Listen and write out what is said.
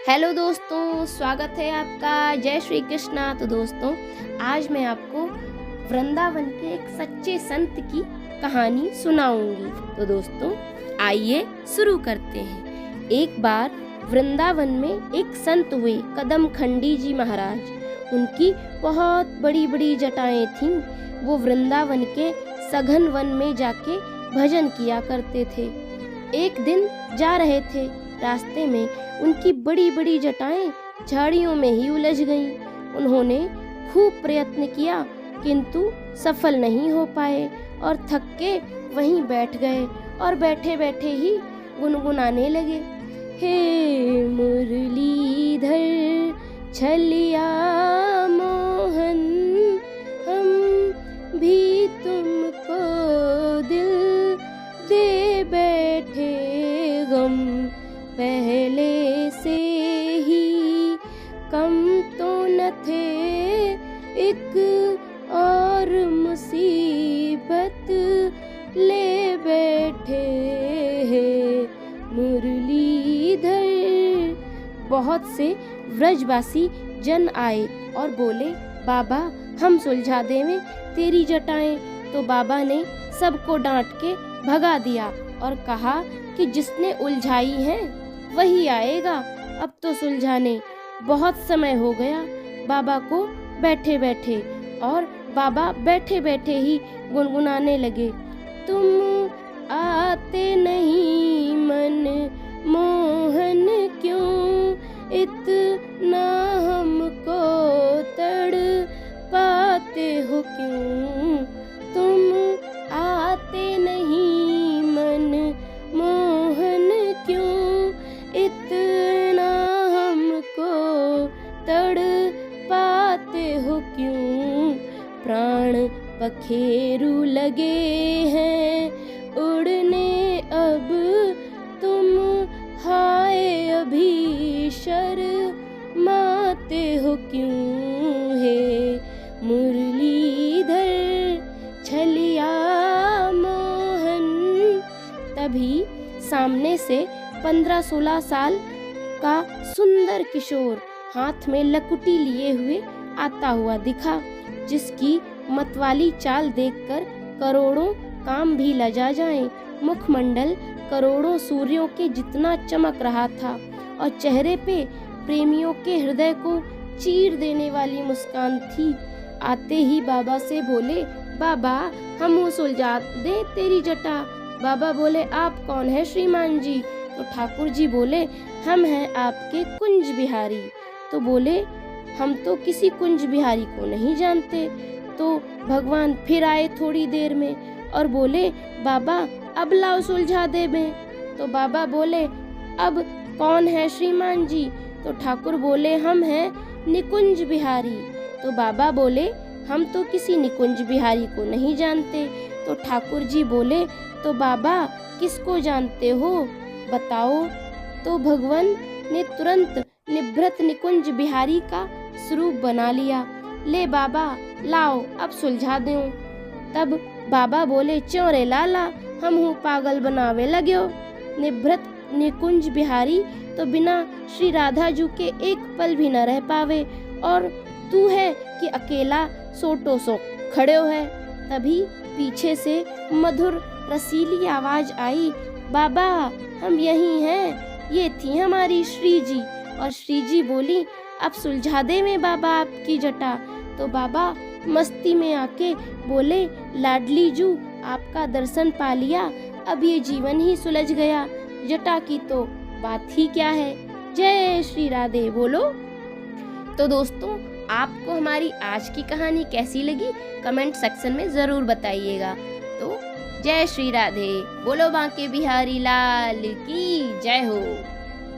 Hello दोस्तों, स्वागत है आपका। जय श्री कृष्णा। तो दोस्तों, आज मैं आपको वृंदावन के एक सच्चे संत की कहानी सुनाऊंगी। तो दोस्तों, आइए शुरू करते हैं। एक बार वृंदावन में एक संत हुए कदम खंडी जी महाराज। उनकी बहुत बड़ी बड़ी जटाएं थीं। वो वृंदावन के सघन वन में जाके भजन किया करते थे। एक दिन जा रहे थे, रास्ते में उनकी बड़ी बड़ी जटाएं झाड़ियों में ही उलझ गईं। उन्होंने खूब प्रयत्न किया किंतु सफल नहीं हो पाए और थक के वहीं बैठ गए और बैठे बैठे ही गुनगुनाने लगे। हे मुरलीधर छलिया मोहन, हम भी तुमको दिल दे बैठे, गम पहले से ही कम तो न थे, एक और मुसीबत ले बैठे मुरलीधर। बहुत से व्रजवासी जन आए और बोले, बाबा हम सुलझा देवें तेरी जटाएं। तो बाबा ने सबको डांट के भगा दिया और कहा कि जिसने उलझाई है वही आएगा, अब तो सुलझाने। बहुत समय हो गया बाबा को बैठे बैठे, और बाबा बैठे बैठे ही गुनगुनाने लगे। तुम आते नहीं मन मोहन, क्यों इतना हमको तड़ पाते हो, क्यों तुम आते नहीं मन मोहन, क्यों इतना हमको तड़ पाते हो, क्यों प्राण पखेरु लगे हैं उड़ने अब, तुम हाय अभी शर्माते हो, क्यों हे मुरलीधर छलिया मोहन। तभी सामने से 15-16 साल का सुंदर किशोर हाथ में लकुटी लिए हुए आता हुआ दिखा, जिसकी मतवाली चाल देखकर करोड़ों काम भी लजा जाएं। मुखमंडल करोड़ों सूर्यों के जितना चमक रहा था और चेहरे पे प्रेमियों के हृदय को चीर देने वाली मुस्कान थी। आते ही बाबा से बोले, बाबा हम सुलझा दे तेरी जटा। बाबा बोले, आप कौन है श्रीमान जी? तो ठाकुर जी बोले, हम हैं आपके कुंज बिहारी। तो बोले, हम तो किसी कुंज बिहारी को नहीं जानते। तो भगवान फिर आए थोड़ी देर में और बोले, बाबा अब लाओ सुलझा दे में। तो बाबा बोले, अब कौन है श्रीमान जी? तो ठाकुर बोले, हम हैं निकुंज बिहारी। तो बाबा बोले, हम तो किसी निकुंज बिहारी को नहीं जानते। तो ठाकुर जी बोले, तो बाबा किसको जानते हो बताओ। तो भगवान ने तुरंत निभृत निकुंज बिहारी का स्वरूप बना लिया। ले बाबा लाओ अब सुलझा दो। तब बाबा बोले, क्यों रे लाला हम हूँ पागल बनावे लग्यो। निभृत निकुंज बिहारी तो बिना श्री राधा जू के एक पल भी न रह पावे, और तू है कि अकेला सोटो सो खड़े है। तभी पीछे से मधुर रसीली आवाज आई, बाबा हम यही हैं, ये थी हमारी श्री जी। और श्री जी बोली, अब सुलझा दे में बाबा आपकी जटा। तो बाबा मस्ती में आके बोले, लाडली जू आपका दर्शन पा लिया, अब ये जीवन ही सुलझ गया, जटा की तो बात ही क्या है। जय श्री राधे बोलो। तो दोस्तों, आपको हमारी आज की कहानी कैसी लगी कमेंट सेक्शन में ज़रूर बताइएगा। तो जय श्री राधे बोलो, बांके बिहारी लाल की जय हो।